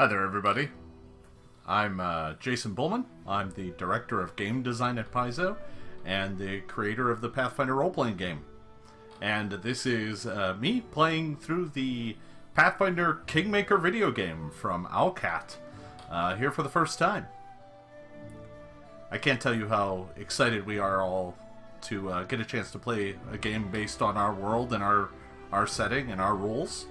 Hi there, everybody. I'm Jason Bulmahn. I'm the Director of Game Design at Paizo and the creator of the Pathfinder role-playing game. And this is me playing through the Pathfinder Kingmaker video game from Owlcat, here for the first time. I can't tell you how excited we are all to get a chance to play a game based on our world and our setting and our rules.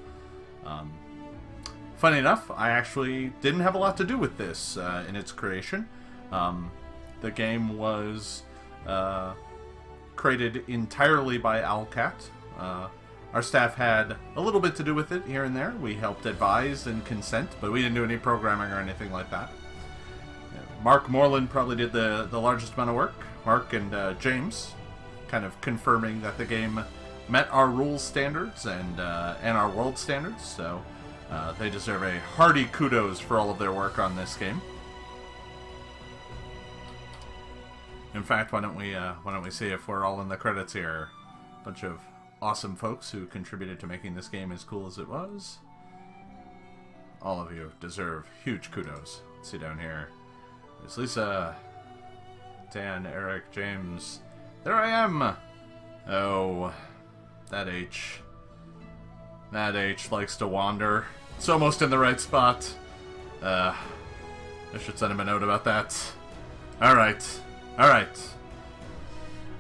Funny enough, I actually didn't have a lot to do with this in its creation. The game was created entirely by Owlcat. Our staff had a little bit to do with it here and there. We helped advise and consent, but we didn't do any programming or anything like that. Mark Moreland probably did the largest amount of work. Mark and James kind of confirming that the game met our rules standards and our world standards, so they deserve a hearty kudos for all of their work on this game. In fact, why don't we see if we're all in the credits here? A bunch of awesome folks who contributed to making this game as cool as it was. All of you deserve huge kudos. Let's see down here. There's Lisa, Dan, Eric, James. There I am! Oh, that H. That H likes to wander. It's almost in the right spot. I should send him a note about that. Alright. Alright.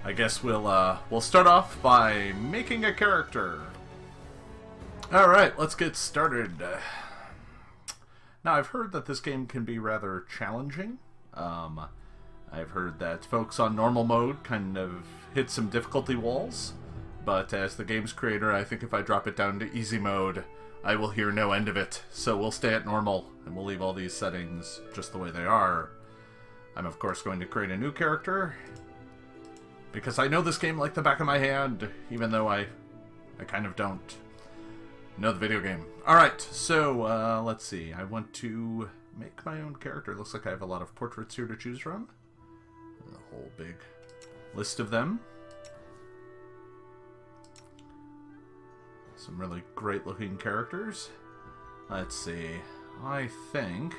I guess we'll start off by making a character. Alright, let's get started. Now, I've heard that this game can be rather challenging. I've heard that folks on normal mode kind of hit some difficulty walls. But as the game's creator, I think if I drop it down to easy mode, I will hear no end of it. So we'll stay at normal, and we'll leave all these settings just the way they are. I'm of course going to create a new character, because I know this game like the back of my hand, even though I kind of don't know the video game. Alright, so let's see. I want to make my own character. Looks like I have a lot of portraits here to choose from. A whole big list of them. Some really great looking characters. Let's see. I think...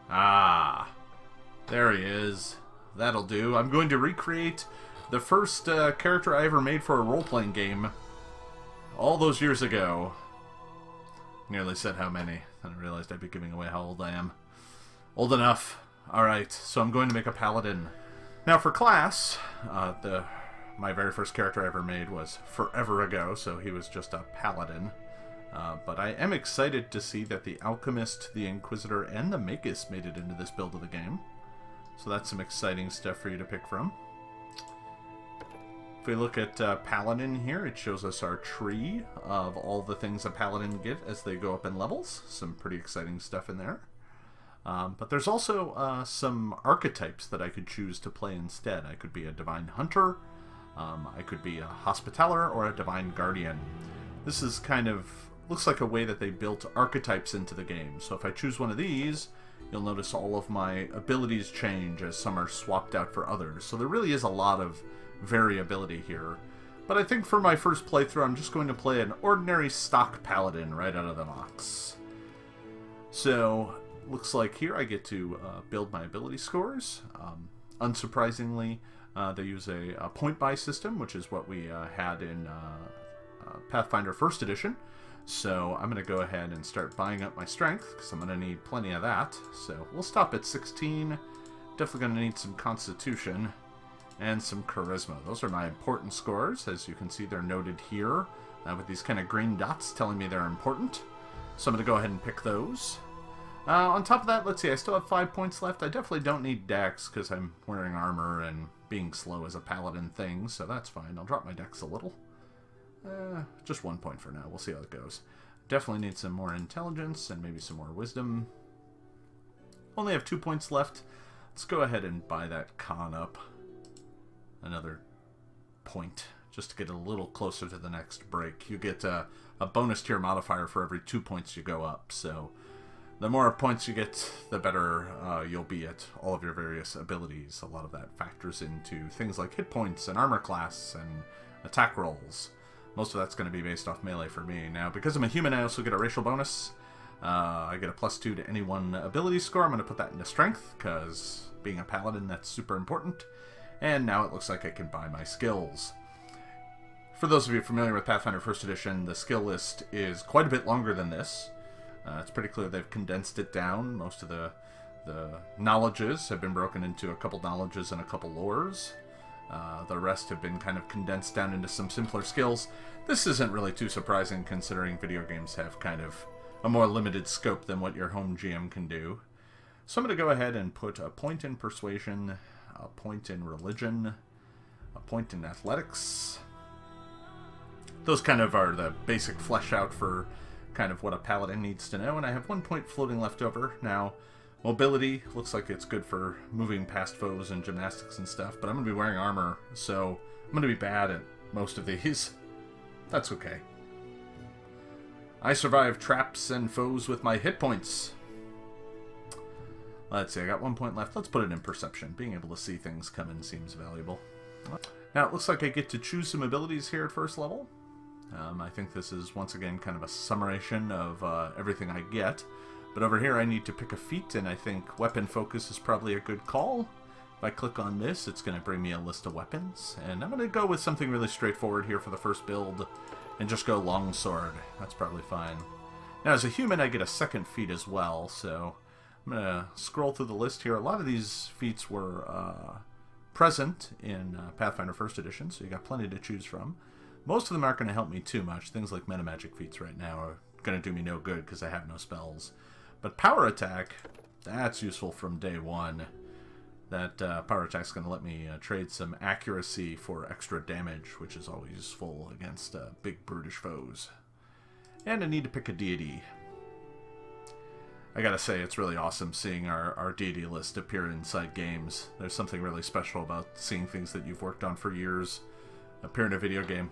Ah! There he is. That'll do. I'm going to recreate the first character I ever made for a role-playing game. All those years ago. Nearly said how many. Then I realized I'd be giving away how old I am. Old enough. Alright, so I'm going to make a Paladin. Now for class, my very first character I ever made was forever ago, so he was just a Paladin. But I am excited to see that the Alchemist, the Inquisitor, and the Magus made it into this build of the game. So that's some exciting stuff for you to pick from. If we look at Paladin here, it shows us our tree of all the things a Paladin get as they go up in levels. Some pretty exciting stuff in there. But there's also some archetypes that I could choose to play instead. I could be a Divine Hunter, I could be a Hospitaller, or a Divine Guardian. This is kind of, looks like a way that they built archetypes into the game. So if I choose one of these, you'll notice all of my abilities change as some are swapped out for others. So there really is a lot of variability here. But I think for my first playthrough, I'm just going to play an ordinary stock Paladin right out of the box. So, looks like here I get to build my ability scores. Unsurprisingly, they use a point-buy system, which is what we had in Pathfinder 1st Edition. So I'm going to go ahead and start buying up my strength, because I'm going to need plenty of that. So we'll stop at 16. Definitely going to need some constitution and some charisma. Those are my important scores. As you can see, they're noted here with these kind of green dots telling me they're important. So I'm going to go ahead and pick those. On top of that, let's see, I still have 5 points left. I definitely don't need dex because I'm wearing armor and being slow is a paladin thing, so that's fine. I'll drop my dex a little. Just 1 point for now. We'll see how it goes. Definitely need some more intelligence and maybe some more wisdom. Only have 2 points left. Let's go ahead and buy that con up. Another point, just to get a little closer to the next break. You get a bonus to your modifier for every 2 points you go up, so the more points you get, the better you'll be at all of your various abilities. A lot of that factors into things like hit points and armor class and attack rolls. Most of that's going to be based off melee for me. Now, because I'm a human, I also get a racial bonus. I get a +2 to any one ability score. I'm going to put that into strength, because being a paladin, that's super important. And now it looks like I can buy my skills. For those of you familiar with Pathfinder 1st Edition, the skill list is quite a bit longer than this. It's pretty clear they've condensed it down. Most of the knowledges have been broken into a couple knowledges and a couple lores. The rest have been kind of condensed down into some simpler skills. This isn't really too surprising, considering video games have kind of a more limited scope than what your home GM can do. So I'm going to go ahead and put a point in persuasion, a point in religion, a point in athletics. Those kind of are the basic flesh out for kind of what a paladin needs to know, and I have 1 point floating left over. Now, mobility looks like it's good for moving past foes and gymnastics and stuff, but I'm going to be wearing armor, so I'm going to be bad at most of these. That's okay. I survive traps and foes with my hit points. Let's see, I got 1 point left. Let's put it in perception. Being able to see things come in seems valuable. Now, it looks like I get to choose some abilities here at first level. I think this is, once again, kind of a summation of everything I get. But over here, I need to pick a feat, and I think weapon focus is probably a good call. If I click on this, it's going to bring me a list of weapons. And I'm going to go with something really straightforward here for the first build, and just go longsword. That's probably fine. Now, as a human, I get a second feat as well, so I'm going to scroll through the list here. A lot of these feats were present in Pathfinder 1st Edition, so you got plenty to choose from. Most of them aren't going to help me too much. Things like metamagic feats right now are going to do me no good because I have no spells. But power attack, that's useful from day one. That power attack's going to let me trade some accuracy for extra damage, which is always useful against big brutish foes. And I need to pick a deity. I gotta say, it's really awesome seeing our deity list appear inside games. There's something really special about seeing things that you've worked on for years appear in a video game.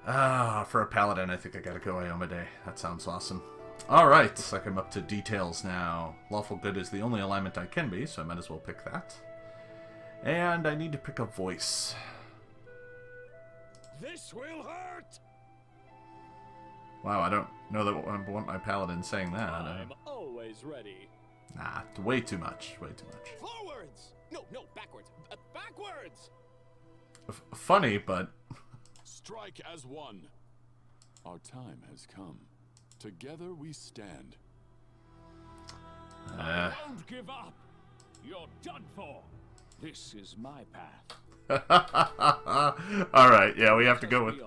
For a paladin, I think I gotta go Iomade. That sounds awesome. Alright, looks like I'm up to details now. Lawful good is the only alignment I can be, so I might as well pick that. And I need to pick a voice. This will hurt! Wow, I don't know that I want my paladin saying that. I'm always ready. Nah, way too much. Way too much. Forwards! No, backwards. Backwards! Funny, but... Strike as one. Our time has come. Together we stand. Don't give up! You're done for! This is my path. Alright, yeah, we have to go with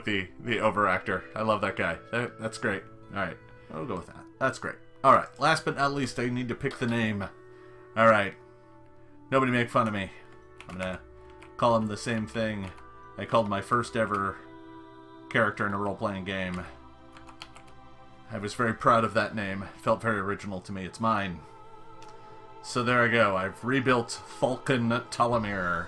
the overactor. I love that guy. That's great. Alright, I'll go with that. That's great. Alright, last but not least, I need to pick the name. Alright. Nobody make fun of me. I'm gonna call him the same thing I called my first ever character in a role-playing game. I was very proud of that name. It felt very original to me. It's mine. So there I go. I've rebuilt Thalkin Talymir.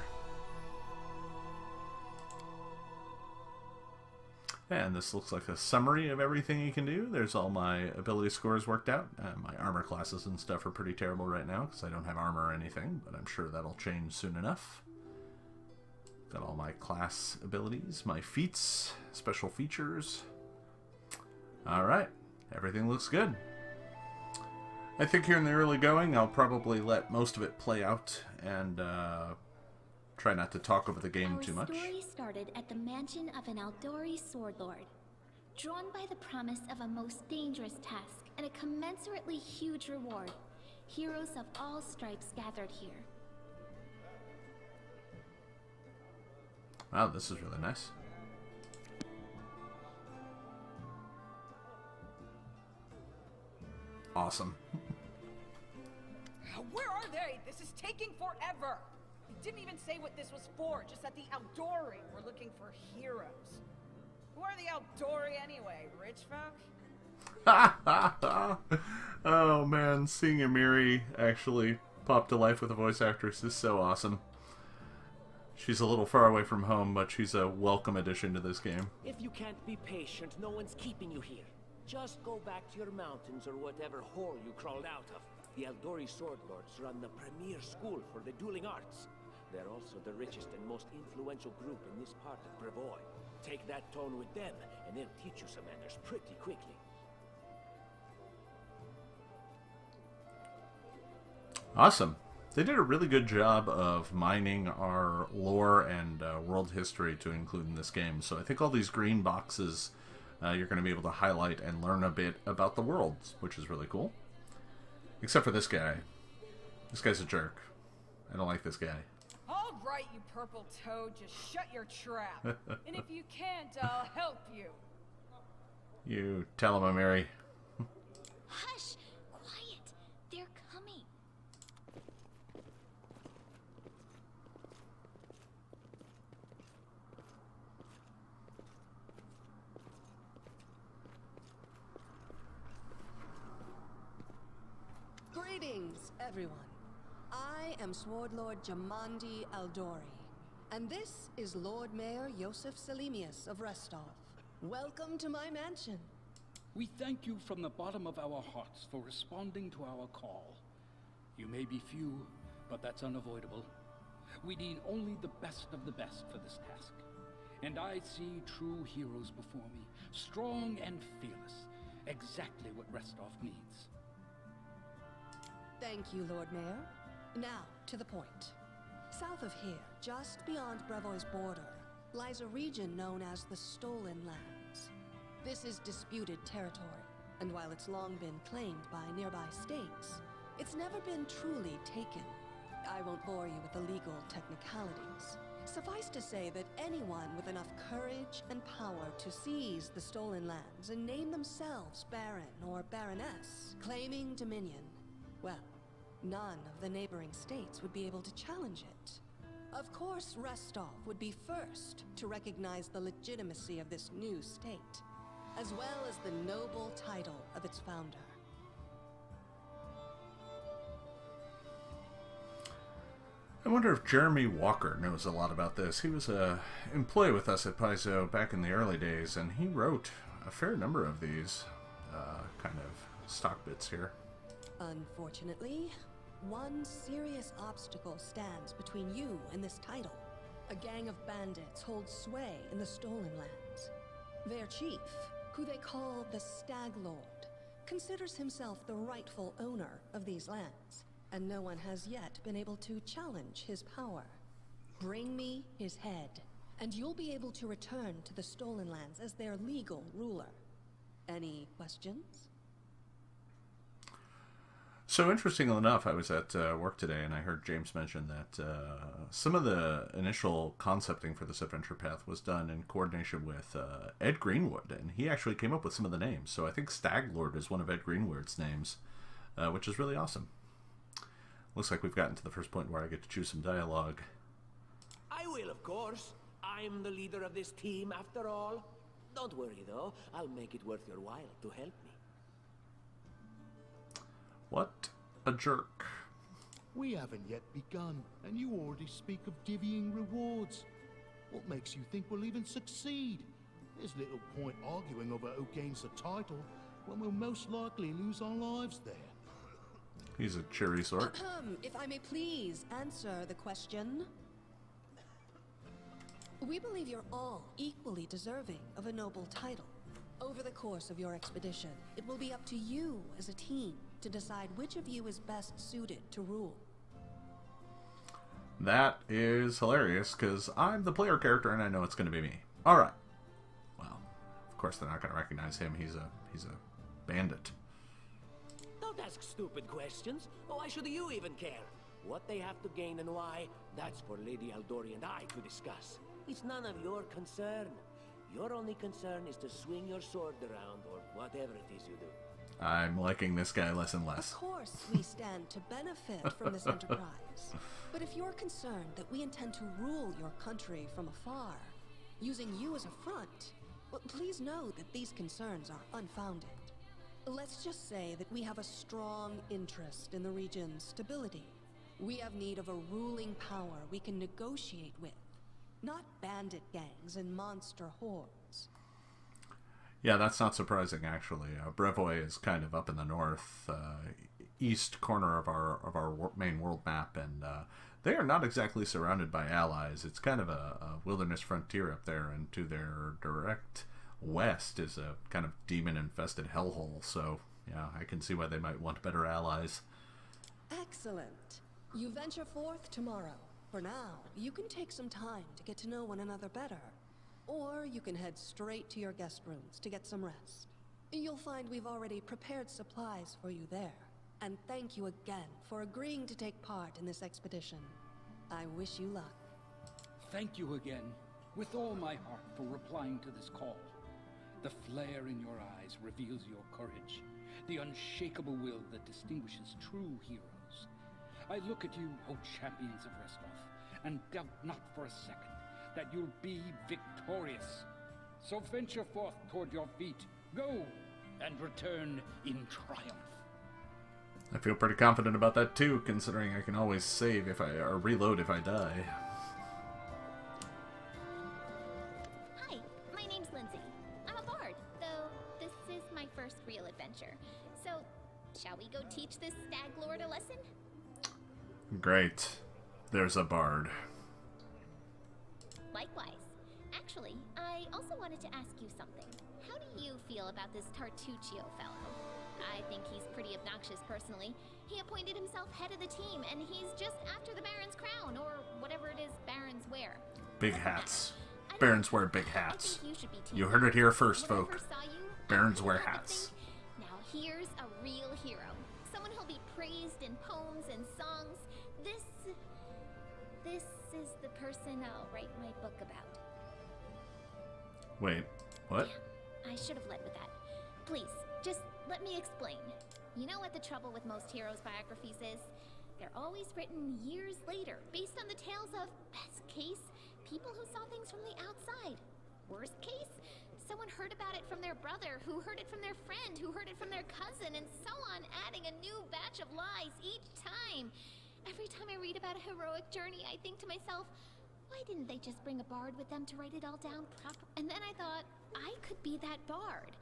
And this looks like a summary of everything you can do. There's all my ability scores worked out. My armor classes and stuff are pretty terrible right now because I don't have armor or anything, but I'm sure that'll change soon enough. Got all my class abilities, my feats, special features. Alright, everything looks good. I think here in the early going, I'll probably let most of it play out and try not to talk over the game too much. Our story started at the mansion of an Aldori Swordlord. Drawn by the promise of a most dangerous task and a commensurately huge reward, heroes of all stripes gathered here. Wow, this is really nice. Awesome. Where are they? This is taking forever. They didn't even say what this was for, just that the Aldori were looking for heroes. Who are the Aldori anyway? Rich folk? Oh man, seeing Amiri actually pop to life with a voice actress is so awesome. She's a little far away from home, but she's a welcome addition to this game. If you can't be patient, no one's keeping you here. Just go back to your mountains or whatever hole you crawled out of. The Aldori Swordlords run the premier school for the dueling arts. They're also the richest and most influential group in this part of Brevoy. Take that tone with them, and they'll teach you some manners pretty quickly. Awesome. They did a really good job of mining our lore and world history to include in this game. So I think all these green boxes you're going to be able to highlight and learn a bit about the world, which is really cool. Except for this guy. This guy's a jerk. I don't like this guy. All right, you purple toad, just shut your trap. And if you can't, I'll help you. You tell him, Mary. Hush! Quiet! They're coming. Greetings, everyone. I am Swordlord Jamandi Aldori, and this is Lord Mayor Yosef Salimius of Restov. Welcome to my mansion. We thank you from the bottom of our hearts for responding to our call. You may be few, but that's unavoidable. We need only the best of the best for this task. And I see true heroes before me, strong and fearless, exactly what Restov needs. Thank you, Lord Mayor. Now, to the point. South of here, just beyond Brevoy's border, lies a region known as the Stolen Lands. This is disputed territory, and while it's long been claimed by nearby states, it's never been truly taken. I won't bore you with the legal technicalities. Suffice to say that anyone with enough courage and power to seize the Stolen Lands and name themselves Baron or Baroness, claiming dominion, well, none of the neighboring states would be able to challenge it. Of course, Restov would be first to recognize the legitimacy of this new state, as well as the noble title of its founder. I wonder if Jeremy Walker knows a lot about this. He was an employee with us at Paizo back in the early days, and he wrote a fair number of these kind of stock bits here. Unfortunately, one serious obstacle stands between you and this title. A gang of bandits holds sway in the Stolen Lands. Their chief, who they call the Stag Lord, considers himself the rightful owner of these lands, and no one has yet been able to challenge his power. Bring me his head, and you'll be able to return to the Stolen Lands as their legal ruler. Any questions? So, interestingly enough, I was at work today and I heard James mention that some of the initial concepting for this adventure path was done in coordination with Ed Greenwood, and he actually came up with some of the names. So I think Staglord is one of Ed Greenwood's names, which is really awesome. Looks like we've gotten to the first point where I get to choose some dialogue. I will, of course. I'm the leader of this team, after all. Don't worry, though. I'll make it worth your while to help me. What a jerk. We haven't yet begun, and you already speak of divvying rewards. What makes you think we'll even succeed? There's little point arguing over who gains the title when we'll most likely lose our lives there. He's a cheery sort. If I may please answer the question. We believe you're all equally deserving of a noble title. Over the course of your expedition, it will be up to you as a team to decide which of you is best suited to rule. That is hilarious, because I'm the player character and I know it's going to be me. Alright. Well, of course they're not going to recognize him. He's a bandit. Don't ask stupid questions. Why should you even care? What they have to gain and why, that's for Lady Aldori and I to discuss. It's none of your concern. Your only concern is to swing your sword around, or whatever it is you do. I'm liking this guy less and less. Of course, we stand to benefit from this enterprise. But if you're concerned that we intend to rule your country from afar, using you as a front, well, please know that these concerns are unfounded. Let's just say that we have a strong interest in the region's stability. We have need of a ruling power we can negotiate with, not bandit gangs and monster hordes. Yeah, that's not surprising, actually. Brevoy is kind of up in the north east corner of our main world map, and they are not exactly surrounded by allies. It's kind of a wilderness frontier up there, and to their direct west is a kind of demon-infested hellhole, so yeah, I can see why they might want better allies. Excellent. You venture forth tomorrow. For now, you can take some time to get to know one another better. Or you can head straight to your guest rooms to get some rest. You'll find we've already prepared supplies for you there. And thank you again for agreeing to take part in this expedition. I wish you luck. Thank you again, with all my heart, for replying to this call. The flare in your eyes reveals your courage, the unshakable will that distinguishes true heroes. I look at you, O champions of Restov, and doubt not for a second that you'll be victorious. So venture forth toward your feet, go, and return in triumph. I feel pretty confident about that too, considering I can always save if or reload if I die. Hi, my name's Lindsay. I'm a bard, though this is my first real adventure. So, shall we go teach this stag lord a lesson? Great. There's a bard. Likewise. Actually, I also wanted to ask you something. How do you feel about this Tartuccio fellow? I think he's pretty obnoxious personally. He appointed himself head of the team, and he's just after the Baron's crown, or whatever it is Barons wear. Big hats. Barons wear big hats. You heard it here first, folk. Barons Barons wear hats. Now here's a real hero. Someone who'll be praised in poems and songs. This is the person I'll write my book about. Wait, what? Yeah, I should have led with that. Please, just let me explain. You know what the trouble with most heroes' biographies is? They're always written years later, based on the tales of, best case, people who saw things from the outside. Worst case, someone heard about it from their brother, who heard it from their friend, who heard it from their cousin, and so on, adding a new batch of lies each time. Every time I read about a heroic journey, I think to myself, why didn't they just bring a bard with them to write it all down proper? And then I thought, I could be that bard.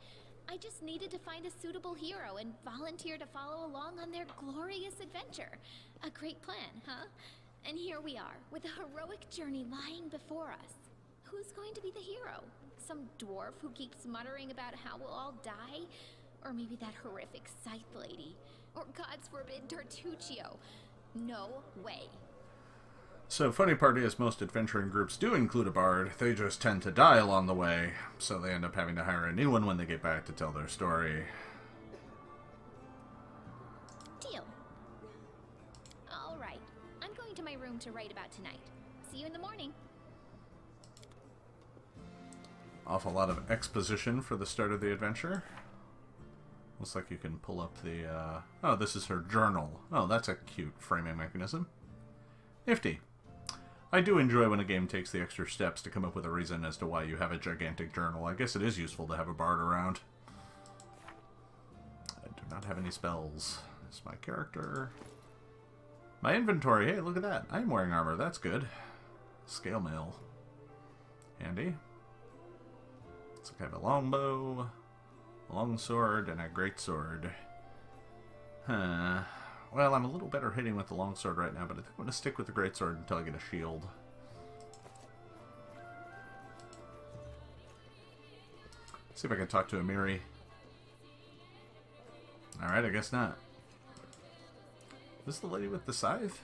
I just needed to find a suitable hero and volunteer to follow along on their glorious adventure. A great plan, huh? And here we are, with a heroic journey lying before us. Who's going to be the hero? Some dwarf who keeps muttering about how we'll all die? Or maybe that horrific scythe lady? Or, God's forbid, Tartuccio? No way. So, funny part is, most adventuring groups do include a bard. They just tend to die along the way, so they end up having to hire a new one when they get back to tell their story. Deal. Alright, I'm going to my room to write about tonight. See you in the morning. Awful lot of exposition for the start of the adventure. Looks like you can pull up the, oh, this is her journal. Oh, that's a cute framing mechanism. Nifty. I do enjoy when a game takes the extra steps to come up with a reason as to why you have a gigantic journal. I guess it is useful to have a bard around. I do not have any spells. This is my character. My inventory. Hey, look at that. I'm wearing armor. That's good. Scale mail. Handy. Looks like I have a longbow, a longsword, and a greatsword. Huh. Well, I'm a little better hitting with the longsword right now, but I think I'm going to stick with the greatsword until I get a shield. See if I can talk to Amiri. Alright, I guess not. Is this the lady with the scythe?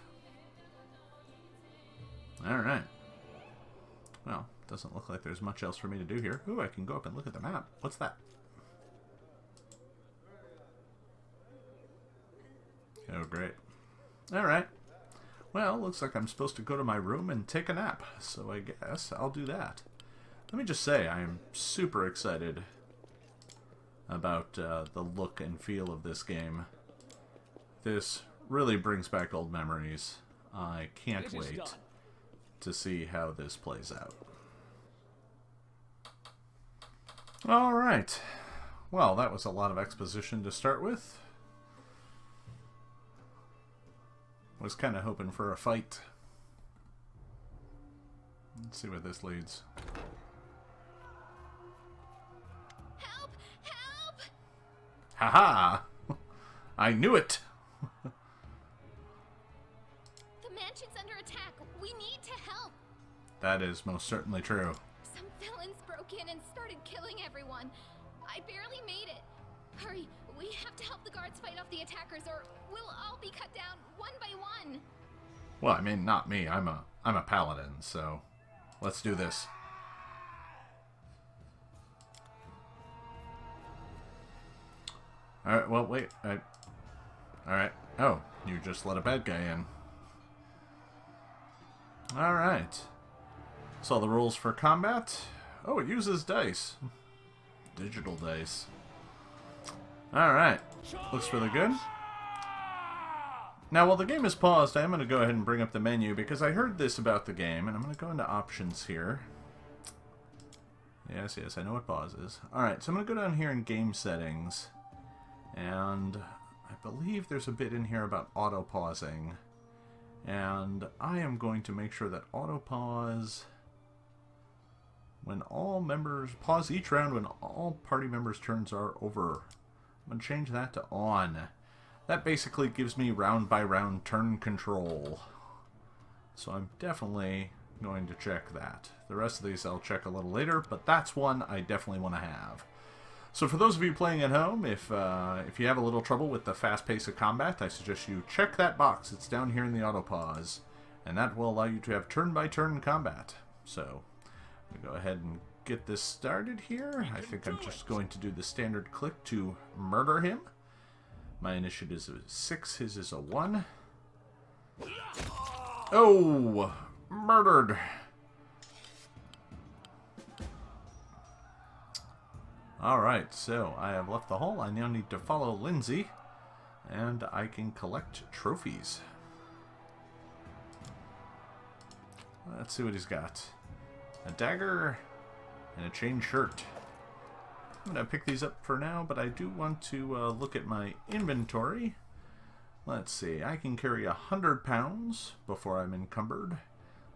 Alright. Well, doesn't look like there's much else for me to do here. Ooh, I can go up and look at the map. What's that? Oh, great. Alright. Well, looks like I'm supposed to go to my room and take a nap, so I guess I'll do that. Let me just say, I am super excited about the look and feel of this game. This really brings back old memories. I can't wait to see how this plays out. Alright. Well, that was a lot of exposition to start with. Was kind of hoping for a fight. Let's see where this leads. Help! Help! Haha! I knew it! The mansion's under attack. That is most certainly true. Some villains broke in and started killing everyone. I barely made it. Hurry, we have to help the guards fight off the attackers or we'll all be cut down one by one. Well, I mean, not me. I'm a paladin, so let's do this. Alright, well, wait. Alright. Oh, you just let a bad guy in. Alright. Saw the rules for combat. Oh, it uses dice. Digital dice. Alright. Looks really good. Now, while the game is paused, I am going to go ahead and bring up the menu because I heard this about the game, and I'm going to go into options here. Yes, I know what pause is. Alright, so I'm going to go down here in game settings, and I believe there's a bit in here about auto-pausing, and I am going to make sure that auto-pause when all members, pause each round when all party members' turns are over. I'm going to change that to on. That basically gives me round-by-round turn control. So I'm definitely going to check that. The rest of these I'll check a little later, but that's one I definitely want to have. So for those of you playing at home, if you have a little trouble with the fast pace of combat, I suggest you check that box. It's down here in the auto-pause, and that will allow you to have turn-by-turn combat. So I'm going to go ahead and get this started here. I think I'm just going to do the standard click to murder him. My initiative is a 6, his is a 1. Oh! Murdered! Alright, so I have left the hall. I now need to follow Lindsay, and I can collect trophies. Let's see what he's got. A dagger and a chain shirt. I'm going to pick these up for now, but I do want to look at my inventory. Let's see, I can carry 100 pounds before I'm encumbered.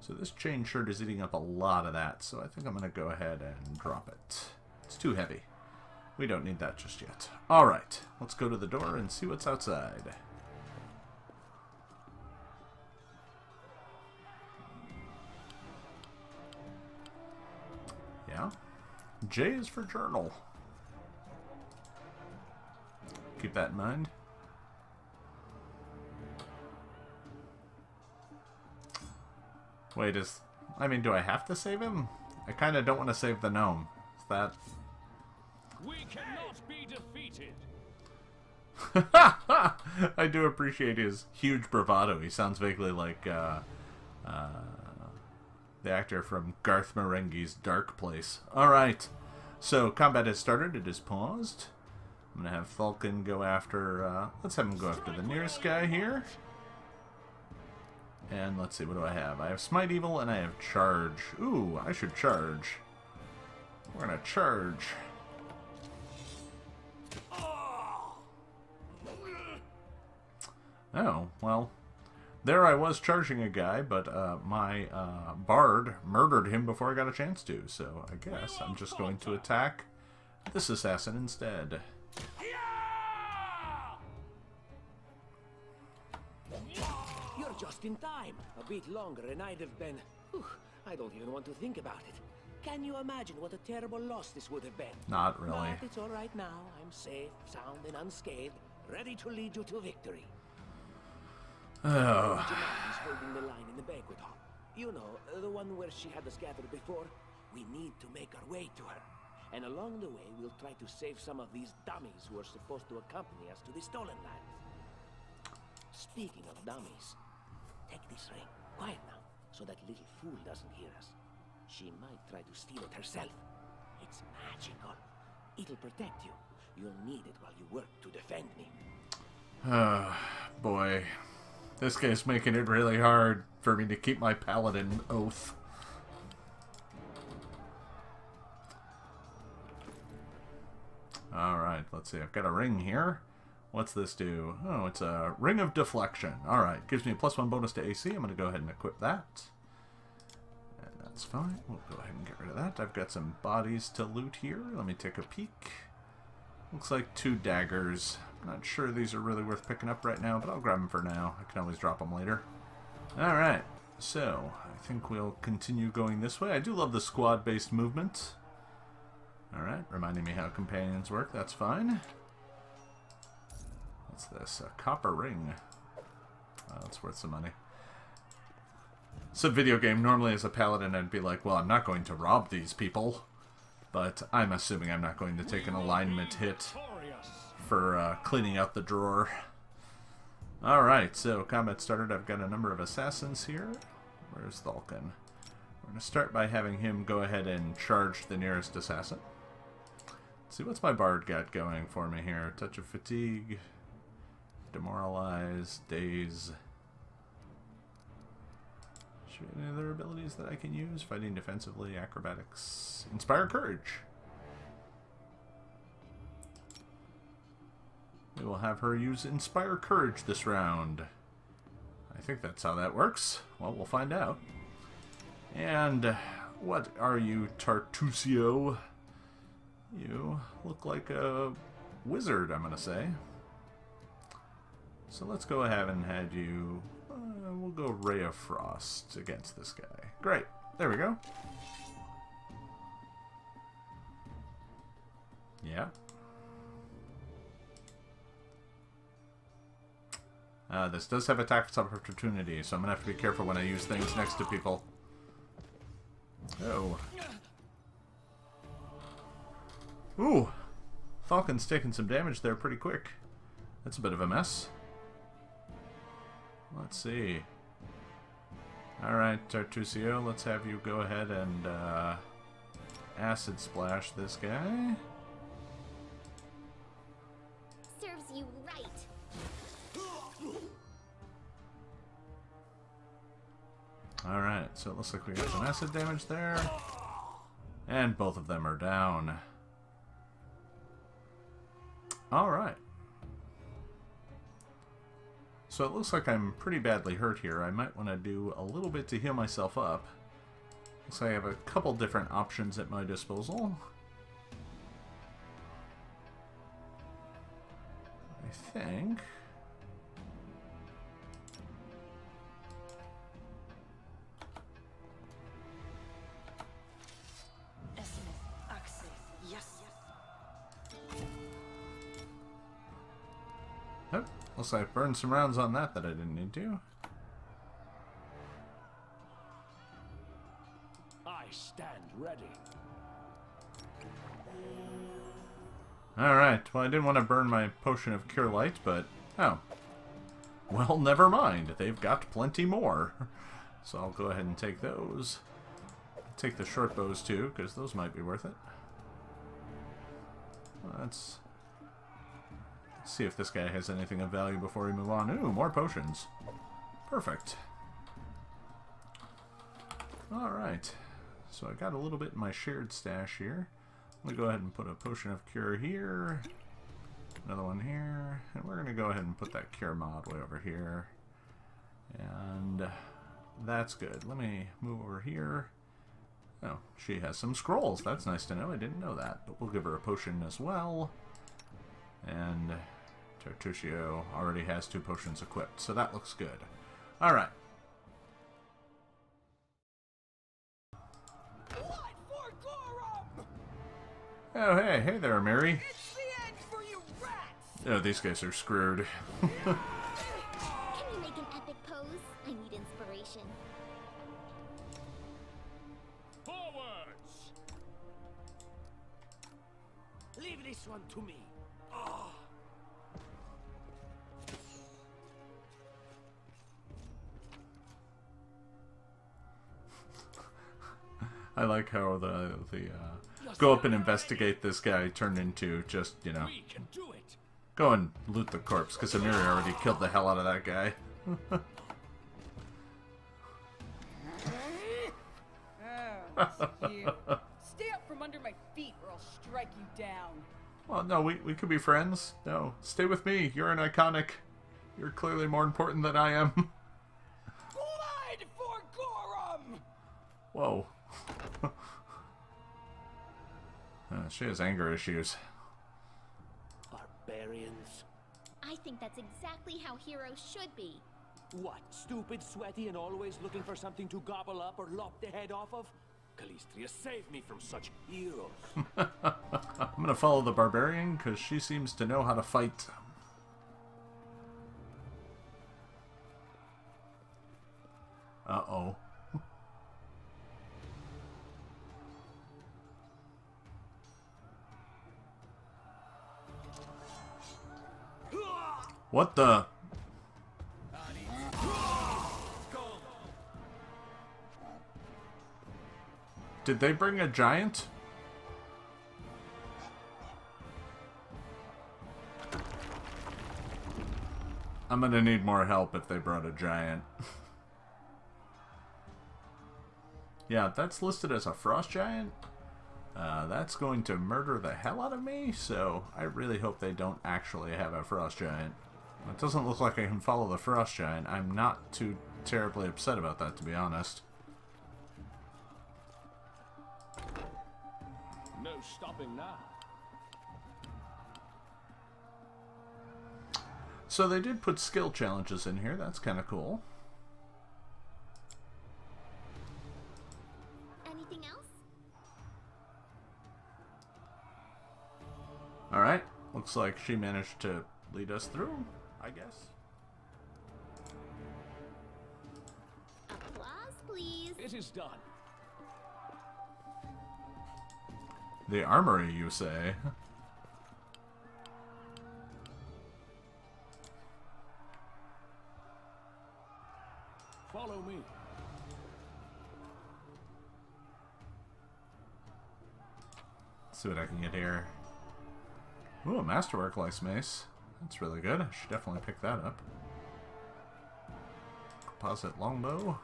So this chain shirt is eating up a lot of that, so I think I'm going to go ahead and drop it. It's too heavy. We don't need that just yet. Alright, let's go to the door and see what's outside. Yeah. J is for journal. Keep that in mind. Wait, do I have to save him? I kind of don't want to save the gnome. Is that... We cannot be defeated. I do appreciate his huge bravado. He sounds vaguely like the actor from Garth Marenghi's Dark Place. Alright, so combat has started. It is paused. I'm going to have Thalkin go after... let's have him go after the nearest guy here. And let's see, what do I have? I have Smite Evil and I have Charge. Ooh, I should charge. We're going to charge. Oh, well, there I was charging a guy, but my bard murdered him before I got a chance to, so I guess I'm just going to attack this assassin instead. You're just in time. A bit longer and I'd have been... Whew, I don't even want to think about it. Can you imagine what a terrible loss this would have been? Not really. But it's all right now. I'm safe, sound, and unscathed, ready to lead you to victory. Oh. He's holding the line in the banquet hall. You know, the one where she had us gathered before. We need to make our way to her. And along the way, we'll try to save some of these dummies who are supposed to accompany us to the stolen land. Speaking of dummies, take this ring. Quiet now, so that little fool doesn't hear us. She might try to steal it herself. It's magical. It'll protect you. You'll need it while you work to defend me. Boy. This guy's making it really hard for me to keep my paladin oath. Alright, let's see. I've got a ring here. What's this do? Oh, it's a ring of deflection. Alright, gives me a +1 bonus to AC. I'm going to go ahead and equip that. And that's fine. We'll go ahead and get rid of that. I've got some bodies to loot here. Let me take a peek. Looks like 2 daggers. Not sure these are really worth picking up right now, but I'll grab them for now. I can always drop them later. Alright. So, I think we'll continue going this way. I do love the squad-based movement. Alright, reminding me how companions work. That's fine. What's this? A copper ring. Oh, it's worth some money. So, video game, normally as a paladin I'd be like, well, I'm not going to rob these people. But I'm assuming I'm not going to take an alignment hit for cleaning out the drawer. Alright, so combat started. I've got a number of assassins here. Where's Thalkin? We're going to start by having him go ahead and charge the nearest assassin. Let's see, what's my bard got going for me here? Touch of fatigue, demoralize, daze. Should we have any other abilities that I can use? Fighting defensively, acrobatics, inspire courage. We will have her use Inspire Courage this round. I think that's how that works. Well, we'll find out. And what are you, Tartusio? You look like a wizard, I'm going to say. So let's go ahead and have you... we'll go Ray of Frost against this guy. Great. There we go. Yeah. This does have attack of opportunity, so I'm going to have to be careful when I use things next to people. Oh. Ooh. Thalkin's taking some damage there pretty quick. That's a bit of a mess. Let's see. Alright, Tartusio, let's have you go ahead and acid splash this guy. Serves you right. Alright, so it looks like we got some acid damage there. And both of them are down. Alright. So it looks like I'm pretty badly hurt here. I might want to do a little bit to heal myself up. Looks like I have a couple different options at my disposal. I think... Oh, looks like I burned some rounds on that I didn't need to. I stand ready. Alright, well I didn't want to burn my potion of cure light, but... Oh. Well, never mind. They've got plenty more. So I'll go ahead and take those. Take the short bows too, because those might be worth it. Let's see if this guy has anything of value before we move on. Ooh, more potions. Perfect. Alright. So I got a little bit in my shared stash here. I'm going to go ahead and put a potion of cure here. Another one here. And we're going to go ahead and put that cure mod way over here. And that's good. Let me move over here. Oh, she has some scrolls. That's nice to know. I didn't know that. But we'll give her a potion as well. And Tartusio already has 2 potions equipped, so that looks good. Alright. Oh, hey there, Mary. It's the end for you rats! Oh, these guys are screwed. Can you make an epic pose? I need inspiration. Forwards! Leave this one to me. Oh. I like how the go up and investigate this guy turned into just, you know, We can do it. go and loot the corpse, because Amiri already killed the hell out of that guy. Oh, you. Stay up from under my feet or I'll strike you down. Well, no, we could be friends. No, stay with me. You're an iconic. You're clearly more important than I am. Blood for Gorum! Whoa. She has anger issues. Barbarians. I think that's exactly how heroes should be. What, stupid, sweaty, and always looking for something to gobble up or lop the head off of? Calistria, save me from such heroes. I'm gonna follow the barbarian, because she seems to know how to fight. Uh-oh. What the? Did they bring a giant? I'm gonna need more help if they brought a giant. Yeah, that's listed as a frost giant. That's going to murder the hell out of me, so I really hope they don't actually have a frost giant. It doesn't look like I can follow the frost giant. I'm not too terribly upset about that, to be honest. No stopping now. So they did put skill challenges in here. That's kind of cool. Anything else? Alright. Looks like she managed to lead us through, I guess. Applause, please. It is done. The Armory, you say? Follow me. Let's see what I can get here. Ooh, a Masterwork Lice Mace. That's really good. I should definitely pick that up. Composite Longbow.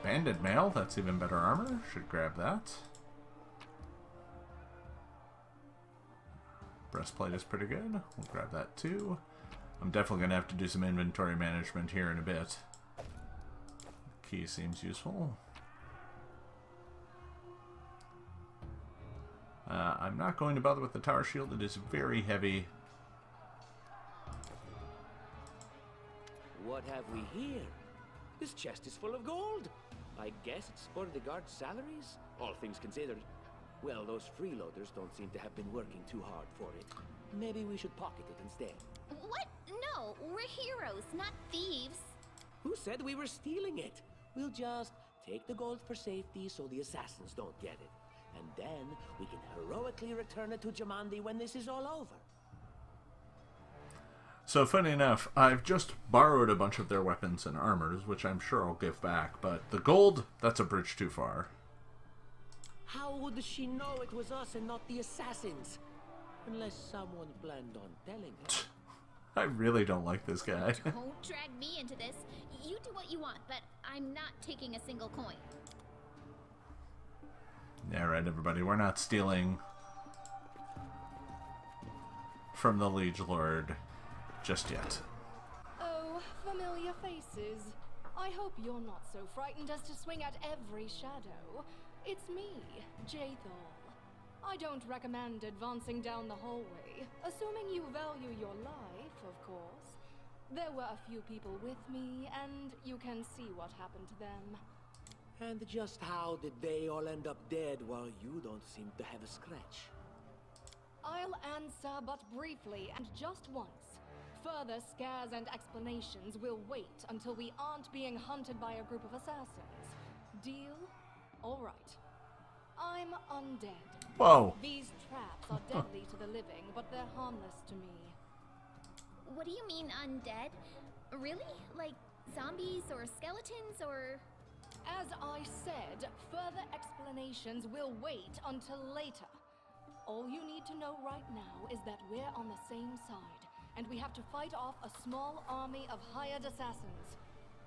Banded Mail, that's even better armor. Should grab that. Breastplate is pretty good. We'll grab that too. I'm definitely going to have to do some inventory management here in a bit. Key seems useful. I'm not going to bother with the tower shield. It is very heavy. What have we here? This chest is full of gold. I guess it's for the guards' salaries, all things considered. Well, those freeloaders don't seem to have been working too hard for it. Maybe we should pocket it instead. What? No, we're heroes, not thieves. Who said we were stealing it? We'll just take the gold for safety so the assassins don't get it. And then we can heroically return it to Jamandi when this is all over. So, funny enough, I've just borrowed a bunch of their weapons and armors, which I'm sure I'll give back, but the gold, that's a bridge too far. How would she know it was us and not the assassins? Unless someone planned on telling her. I really don't like this guy. Don't drag me into this. You do what you want, but I'm not taking a single coin. Yeah, right, everybody. We're not stealing from the Liege Lord just yet. Oh, familiar faces. I hope you're not so frightened as to swing at every shadow. It's me, Jaethal. I don't recommend advancing down the hallway, assuming you value your life, of course. There were a few people with me, and you can see what happened to them. And just how did they all end up dead while you don't seem to have a scratch? I'll answer but briefly and just once. Further scares and explanations will wait until we aren't being hunted by a group of assassins. Deal? All right. I'm undead. Whoa. These traps are deadly to the living, but they're harmless to me. What do you mean undead? Really? Like zombies or skeletons or... As I said, further explanations will wait until later. All you need to know right now is that we're on the same side, and we have to fight off a small army of hired assassins.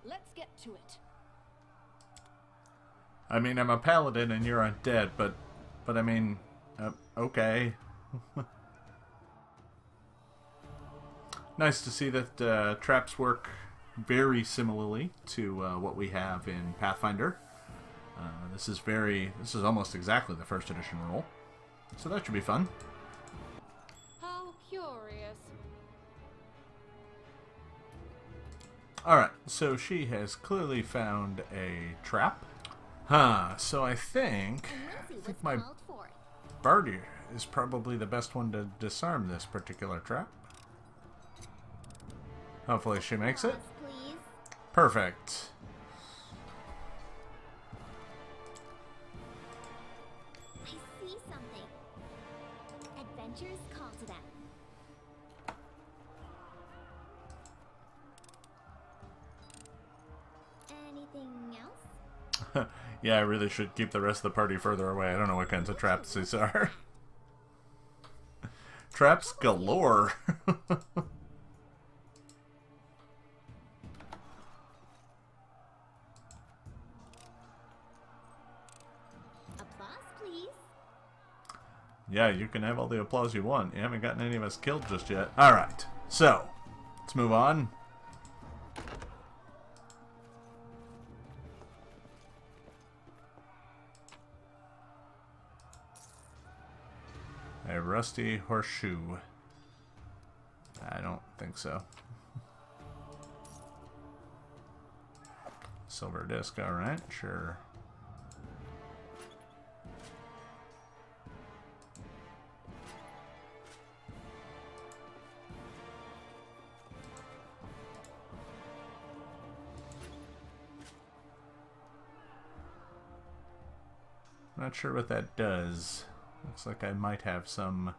Let's get to it. I mean, I'm a paladin and you're undead, but I mean, okay. Nice to see that traps work very similarly to what we have in Pathfinder. This is almost exactly the first edition rule, so that should be fun. Alright, so she has clearly found a trap. So I think my Bardy is probably the best one to disarm this particular trap. Hopefully she makes it. Perfect. I see something. Adventures call to them. Anything else? Yeah, I really should keep the rest of the party further away. I don't know what kinds of traps these are. Traps galore. Applause, please. Yeah, you can have all the applause you want. You haven't gotten any of us killed just yet. Alright, so, let's move on. A rusty horseshoe. I don't think so. Silver disc, alright, sure. Not sure what that does. Looks like I might have some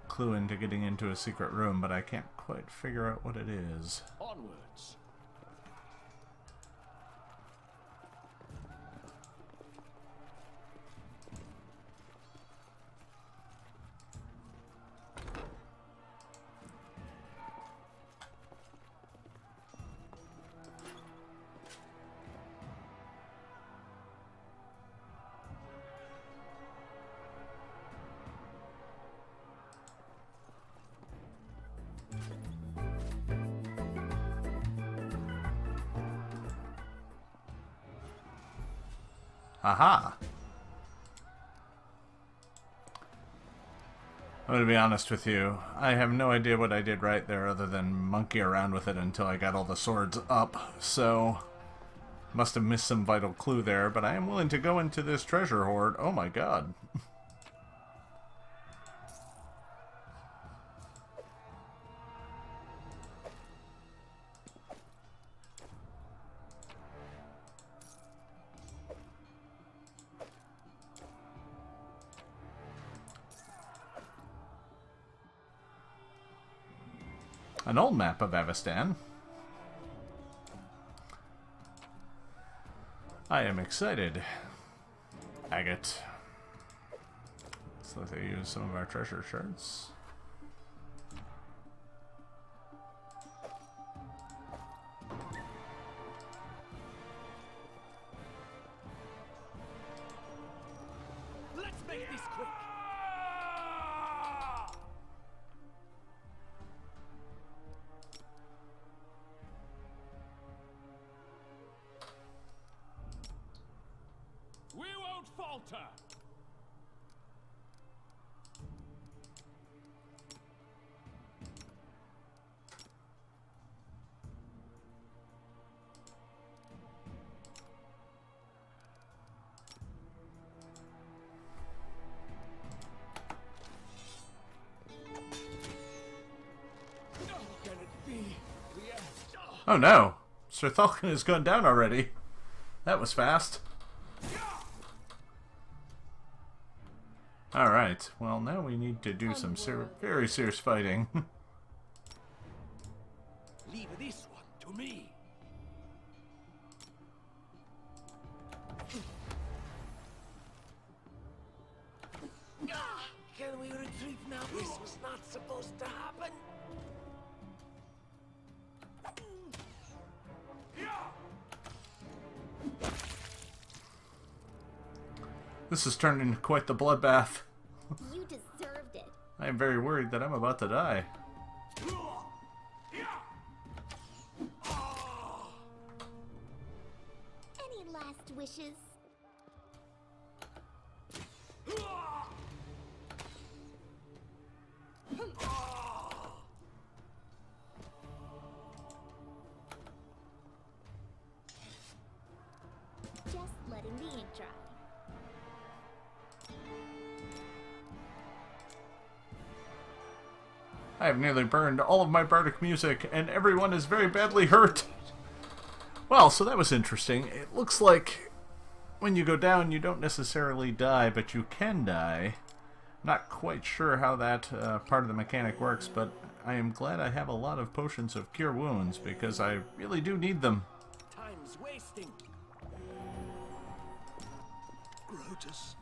clue into getting into a secret room, but I can't quite figure out what it is. Onwards. Aha! I'm gonna be honest with you. I have no idea what I did right there other than monkey around with it until I got all the swords up, so must have missed some vital clue there, but I am willing to go into this treasure hoard. Oh my god. An old map of Avestan. I am excited. Agate. Looks like they use some of our treasure shards. Let's make this quick. We won't falter! Can it be? Yes. Oh no! Sir Thalkin has gone down already. That was fast. Alright, well now we need to do some very serious fighting. Leave this one to me. Can we retreat now? This was not supposed to happen. This has turned into quite the bloodbath. You deserved it. I am very worried that I'm about to die. Any last wishes? I have nearly burned all of my bardic music, and everyone is very badly hurt. Well, so that was interesting. It looks like when you go down, you don't necessarily die, but you can die. Not quite sure how that part of the mechanic works, but I am glad I have a lot of potions of cure wounds, because I really do need them. Time's wasting. Grotus,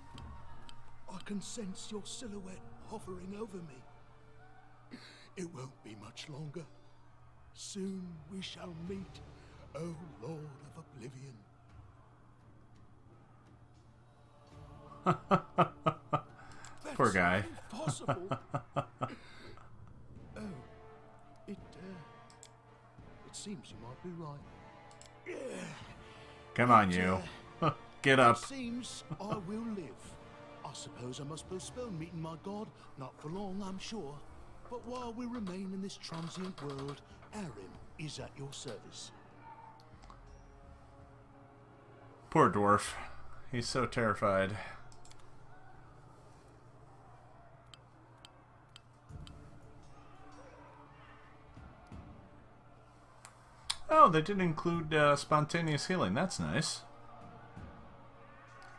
I can sense your silhouette hovering over me. It won't be much longer. Soon we shall meet, O Lord of Oblivion. Poor guy. Impossible. Oh, it seems you might be right. Come on, you. Get up. It seems I will live. I suppose I must postpone meeting my god. Not for long, I'm sure. But while we remain in this transient world, Arim is at your service. Poor dwarf. He's so terrified. Oh, they did include spontaneous healing. That's nice.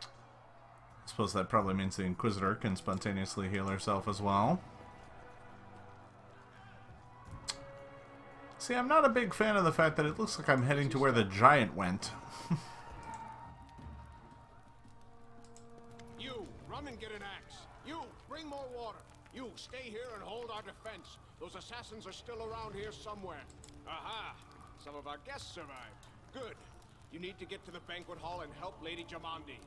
I suppose that probably means the Inquisitor can spontaneously heal herself as well. See, I'm not a big fan of the fact that it looks like I'm heading to where the giant went. You, run and get an axe. You, bring more water. You, stay here and hold our defense. Those assassins are still around here somewhere. Aha! Some of our guests survived. Good. You need to get to the banquet hall and help Lady Jamandi.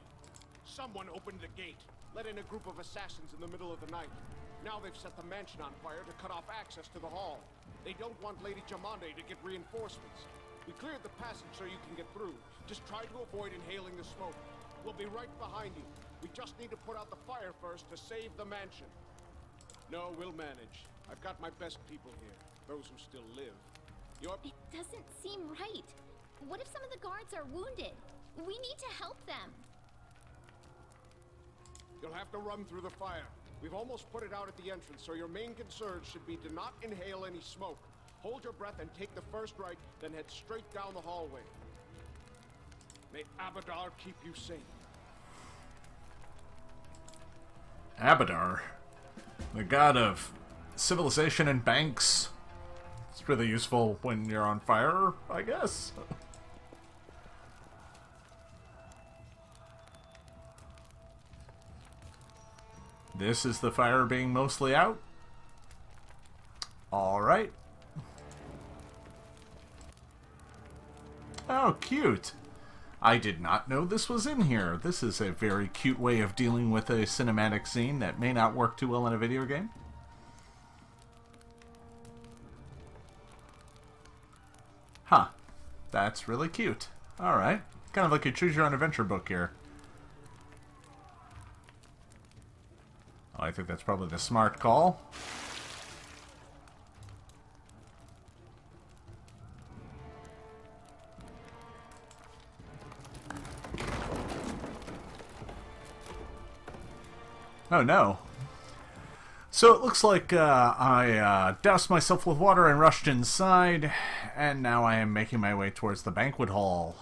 Someone opened the gate, let in a group of assassins in the middle of the night. Now they've set the mansion on fire to cut off access to the hall. They don't want Lady Jamandi to get reinforcements. We cleared the passage so you can get through. Just try to avoid inhaling the smoke. We'll be right behind you. We just need to put out the fire first to save the mansion. No, we'll manage. I've got my best people here, those who still live. It doesn't seem right. What if some of the guards are wounded? We need to help them. You'll have to run through the fire. We've almost put it out at the entrance, so your main concern should be to not inhale any smoke. Hold your breath and take the first right, then head straight down the hallway. May Abadar keep you safe. Abadar, the god of civilization and banks. It's really useful when you're on fire, I guess. This is the fire being mostly out. Alright. Oh, cute. I did not know this was in here. This is a very cute way of dealing with a cinematic scene that may not work too well in a video game. Huh. That's really cute. Alright. Kind of like a choose your own adventure book here. Oh, I think that's probably the smart call. Oh no. So it looks like I doused myself with water and rushed inside, and now I am making my way towards the banquet hall.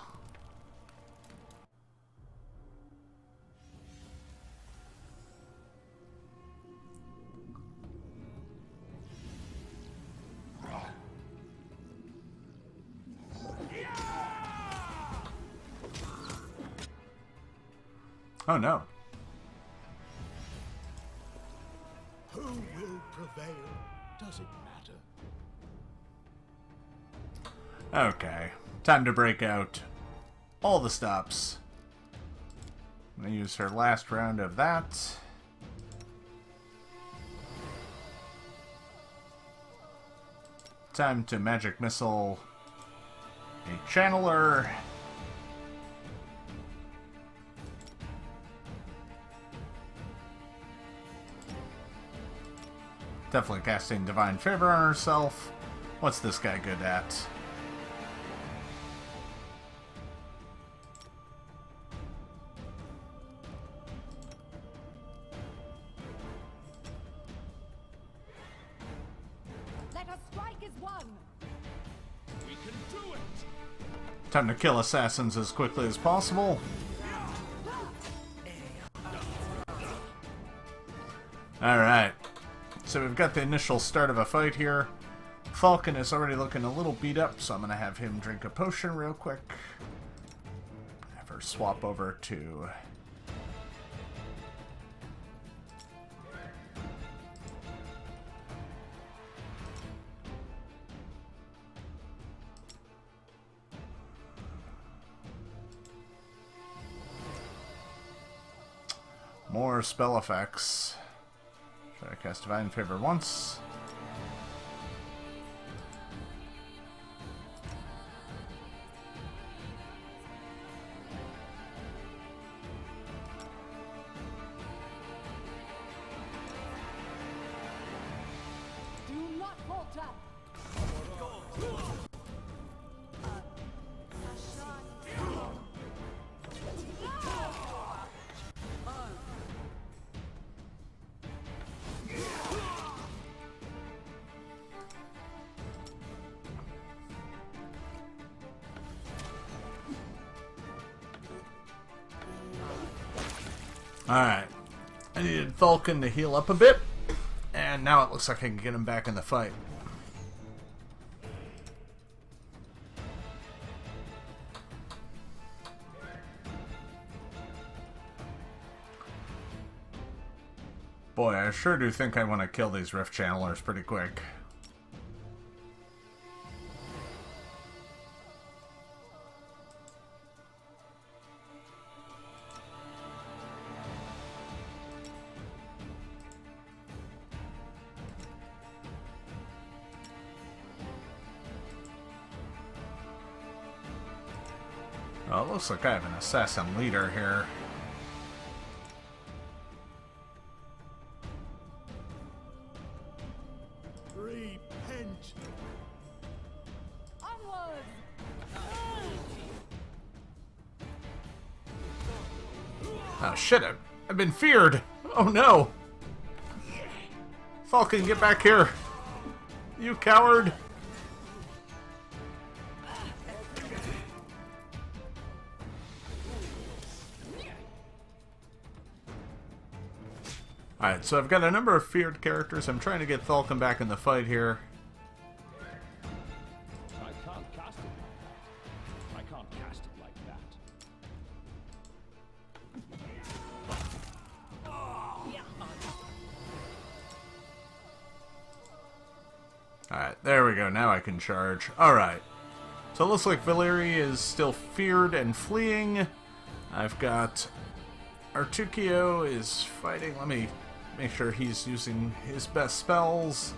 Oh no. Who will prevail? Does it matter? Okay. Time to break out all the stops. I'm going to use her last round of that. Time to magic missile a channeler. Definitely casting Divine Favor on herself. What's this guy good at? is won. We can do it! Time to kill assassins as quickly as possible. Alright. So we've got the initial start of a fight here. Thalkin is already looking a little beat up, so I'm going to have him drink a potion real quick. Have her swap over to... more spell effects. Should I cast Divine Favor once? Do not falter. Alright. I needed Thalkin to heal up a bit, and now it looks like I can get him back in the fight. Boy, I sure do think I want to kill these Rift Channelers pretty quick. Well, it looks like I have an assassin leader here. Repent! Onward! Oh shit, I've been feared! Oh no! Thalkin, get back here! You coward! Alright, so I've got a number of feared characters. I'm trying to get Thalkin back in the fight here. I can't cast it like that. I can't cast it like that. Alright, there we go. Now I can charge. Alright. So it looks like Valeri is still feared and fleeing. I've got... Artukio is fighting. Let me make sure he's using his best spells.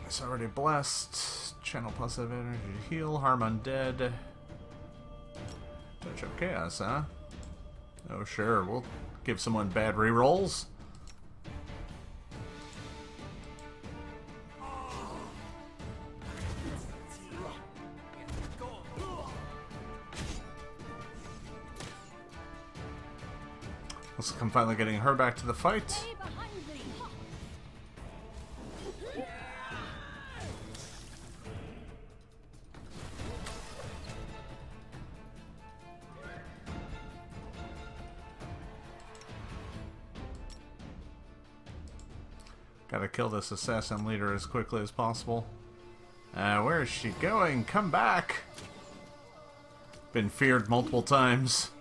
It's already blessed. Channel positive energy to heal. Harm undead. Touch up chaos, huh? Oh, sure. We'll give someone bad rerolls. Looks like I'm finally getting her back to the fight. Stay behind me. Gotta kill this assassin leader as quickly as possible. Where is she going? Come back! Been feared multiple times.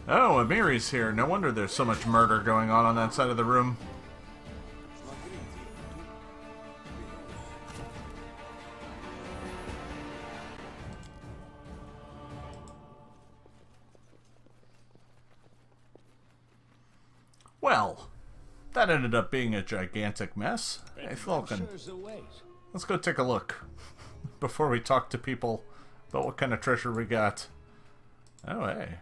Oh, Amiri's here. No wonder there's so much murder going on that side of the room. Well, that ended up being a gigantic mess. Hey, Thalkin, let's go take a look before we talk to people about what kind of treasure we got. Oh, hey.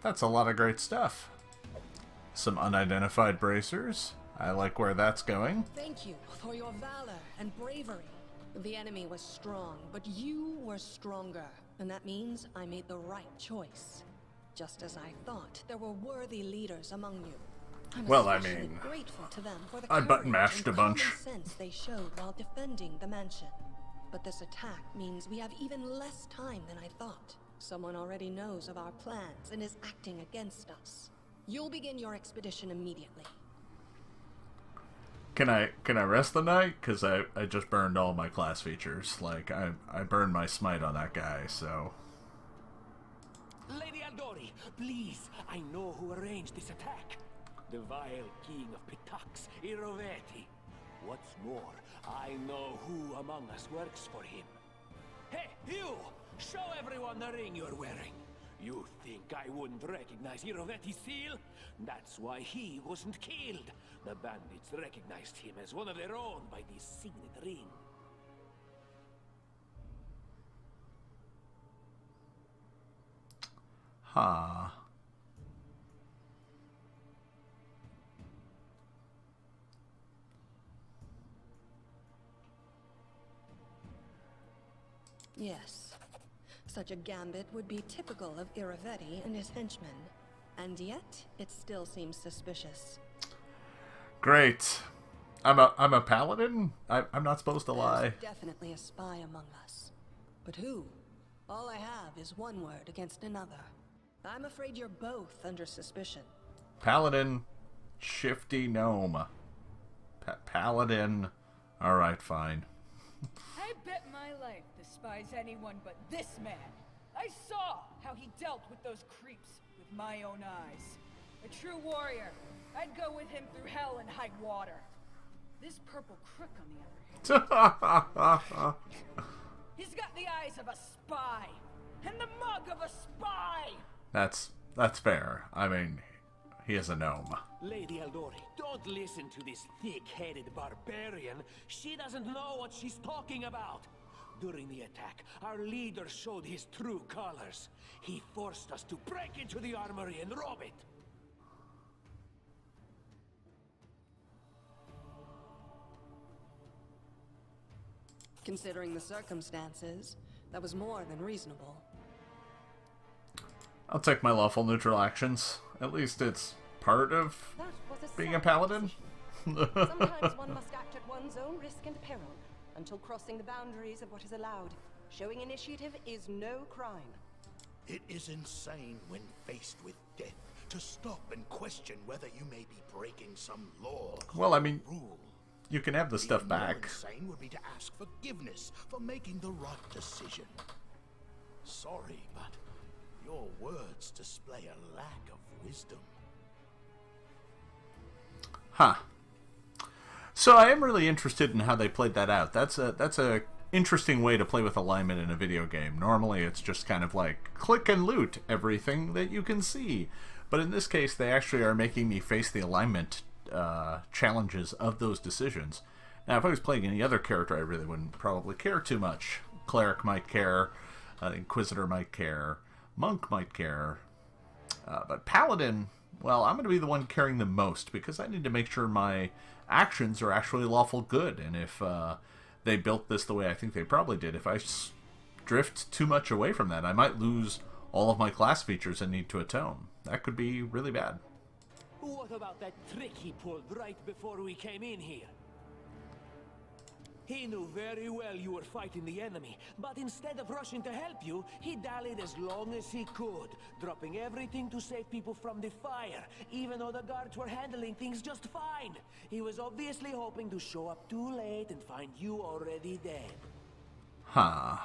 That's a lot of great stuff. Some unidentified bracers. I like where that's going. Thank you for your valor and bravery. The enemy was strong, but you were stronger. And that means I made the right choice. Just as I thought, there were worthy leaders among you. I'm especially grateful to them for the I button mashed a bunch. common sense they showed while defending the mansion. But this attack means we have even less time than I thought. Someone already knows of our plans and is acting against us. You'll begin your expedition immediately. Can I rest the night? Because I just burned all my class features. Like, I burned my smite on that guy, so... Lady Aldori, please, I know who arranged this attack. The vile king of Pitax, Iroveti. What's more, I know who among us works for him. Hey, you! Show everyone the ring you're wearing. You think I wouldn't recognize Iroveti's seal? That's why he wasn't killed. The bandits recognized him as one of their own by this signet ring. Huh. Yes. Such a gambit would be typical of Iroveti and his henchmen. And yet, it still seems suspicious. Great. I'm a paladin? I'm not supposed to lie. There's definitely a spy among us. But who? All I have is one word against another. I'm afraid you're both under suspicion. Paladin. Shifty gnome. Paladin. Alright, fine. I bet my life despise anyone but this man. I saw how he dealt with those creeps with my own eyes. A true warrior. I'd go with him through hell and high water. This purple crook, on the other hand, he's got the eyes of a spy and the mug of a spy. That's fair. I mean, he is a gnome. Lady Aldori, don't listen to this thick-headed barbarian. She doesn't know what she's talking about. During the attack, our leader showed his true colors. He forced us to break into the armory and rob it. Considering the circumstances, that was more than reasonable. I'll take my lawful neutral actions. At least it's part of being a paladin. Sometimes one must act at one's own risk and peril, until crossing the boundaries of what is allowed. Showing initiative is no crime. It is insane when faced with death to stop and question whether you may be breaking some law. Well, I mean, rule. You can have the stuff Even back. more insane would be to ask forgiveness for making the right decision. Sorry, but your words display a lack of wisdom. Huh. So I am really interested in how they played that out. That's a interesting way to play with alignment in a video game. Normally it's just kind of like click and loot everything that you can see. But in this case they actually are making me face the alignment challenges of those decisions. Now if I was playing any other character I really wouldn't probably care too much. Cleric might care, Inquisitor might care, Monk might care, but Paladin, well, I'm going to be the one caring the most because I need to make sure my actions are actually lawful good, and if they built this the way I think they probably did, if I drift too much away from that, I might lose all of my class features and need to atone. That could be really bad. What about that trick he pulled right before we came in here? He knew very well you were fighting the enemy, but instead of rushing to help you, he dallied as long as he could, dropping everything to save people from the fire, even though the guards were handling things just fine. He was obviously hoping to show up too late and find you already dead. Huh.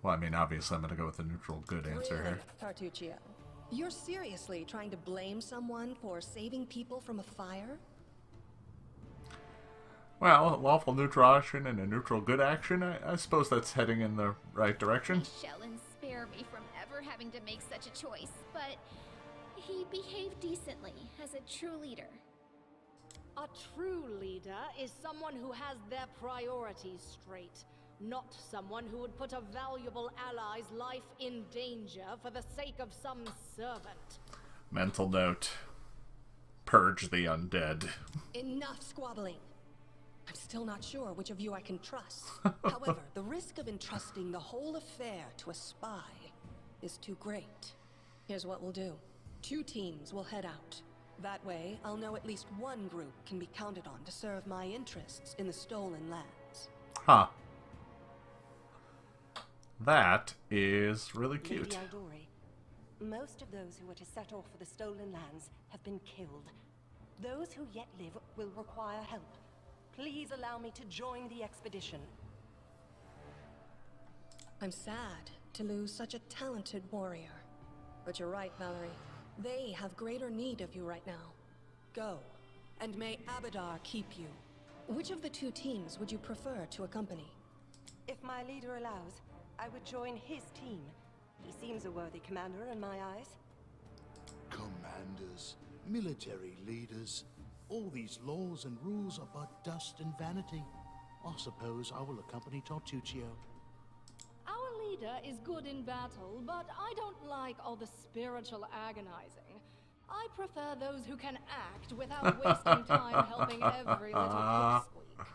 Well, I mean, obviously I'm going to go with the neutral good answer Really, here. Tartuccio? You're seriously trying to blame someone for saving people from a fire? Well, a lawful neutral action and a neutral good action, I suppose that's heading in the right direction. Shall and spare me from ever having to make such a choice, but he behaved decently as a true leader. A true leader is someone who has their priorities straight, not someone who would put a valuable ally's life in danger for the sake of some servant. Mental note. Purge the undead. Enough squabbling. I'm still not sure which of you I can trust. However, the risk of entrusting the whole affair to a spy is too great. Here's what we'll do. 2 teams will head out. That way, I'll know at least one group can be counted on to serve my interests in the stolen lands. Huh. That is really cute. Lady Aldori, most of those who were to set off for the stolen lands have been killed. Those who yet live will require help. Please allow me to join the expedition. I'm sad to lose such a talented warrior. But you're right, Valerie. They have greater need of you right now. Go, and may Abadar keep you. Which of the 2 teams would you prefer to accompany? If my leader allows, I would join his team. He seems a worthy commander in my eyes. Commanders, military leaders, all these laws and rules are but dust and vanity. I suppose I will accompany Tartuccio. Our leader is good in battle, but I don't like all the spiritual agonizing. I prefer those who can act without wasting time helping every little pipsqueak.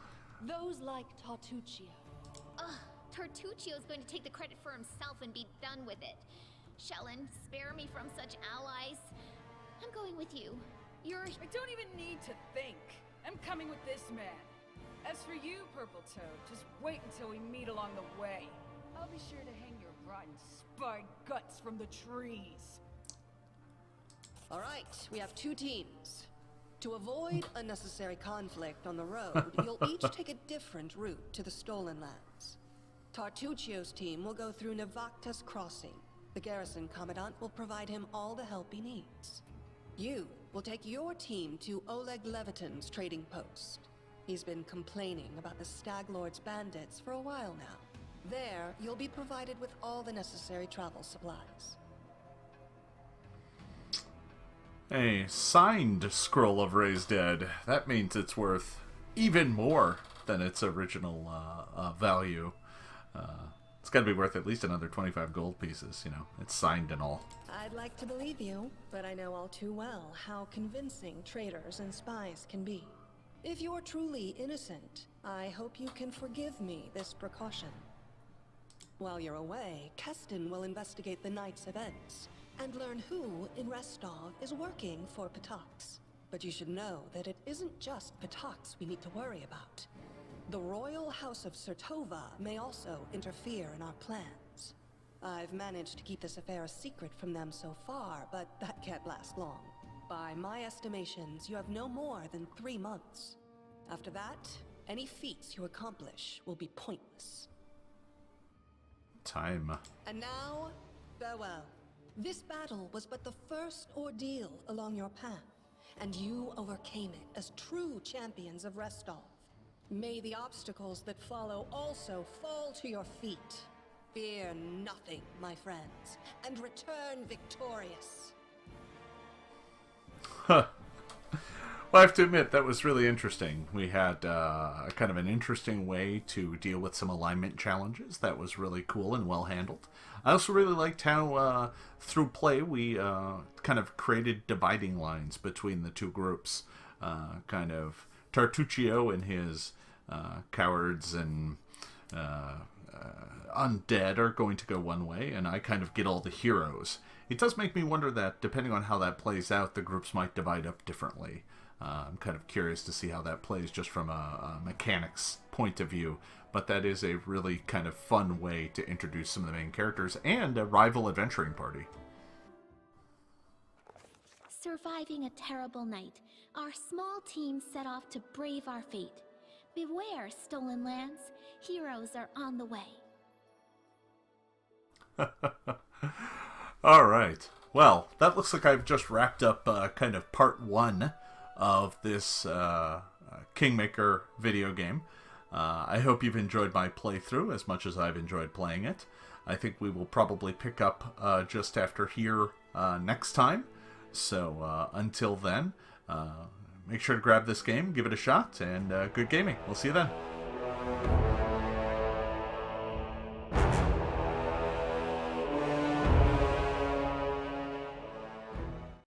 Those like Tartuccio. Ugh, Tartuccio's going to take the credit for himself and be done with it. Shellen, spare me from such allies. I'm going with you. I don't even need to think. I'm coming with this man. As for you, Purple Toad, just wait until we meet along the way. I'll be sure to hang your rotten spy guts from the trees. All right, we have 2 teams. To avoid unnecessary conflict on the road, you'll each take a different route to the stolen lands. Tartuccio's team will go through Navacta's crossing. The garrison commandant will provide him all the help he needs. You will take your team to Oleg Levitin's trading post. He's been complaining about the Stag Lord's bandits for a while now. There, you'll be provided with all the necessary travel supplies. A signed Scroll of Raised Dead. That means it's worth even more than its original value. It's got to be worth at least another 25 gold pieces, you know. It's signed and all. I'd like to believe you, but I know all too well how convincing traitors and spies can be. If you're truly innocent, I hope you can forgive me this precaution. While you're away, Keston will investigate the night's events and learn who in Restov is working for Patax. But you should know that it isn't just Patax we need to worry about. The royal house of Sertova may also interfere in our plans. I've managed to keep this affair a secret from them so far, but that can't last long. By my estimations, you have no more than 3 months. After that, any feats you accomplish will be pointless. Time. And now, farewell. This battle was but the first ordeal along your path, and you overcame it as true champions of Restov. May the obstacles that follow also fall to your feet. Fear nothing, my friends, and return victorious. Huh. Well, I have to admit, that was really interesting. We had a kind of an interesting way to deal with some alignment challenges. That was really cool and well handled. I also really liked how, through play, we kind of created dividing lines between the 2 groups. Kind of Tartuccio and his cowards and undead are going to go one way, and I kind of get all the heroes. It does make me wonder that, depending on how that plays out, the groups might divide up differently. I'm kind of curious to see how that plays just from a mechanics point of view, but that is a really kind of fun way to introduce some of the main characters and a rival adventuring party. Surviving a terrible night, our small team set off to brave our fate. Beware, stolen lands. Heroes are on the way. All right. Well, that looks like I've just wrapped up kind of part 1 of this Kingmaker video game. I hope you've enjoyed my playthrough as much as I've enjoyed playing it. I think we will probably pick up just after here next time. So until then, make sure to grab this game, give it a shot, and good gaming. We'll see you then.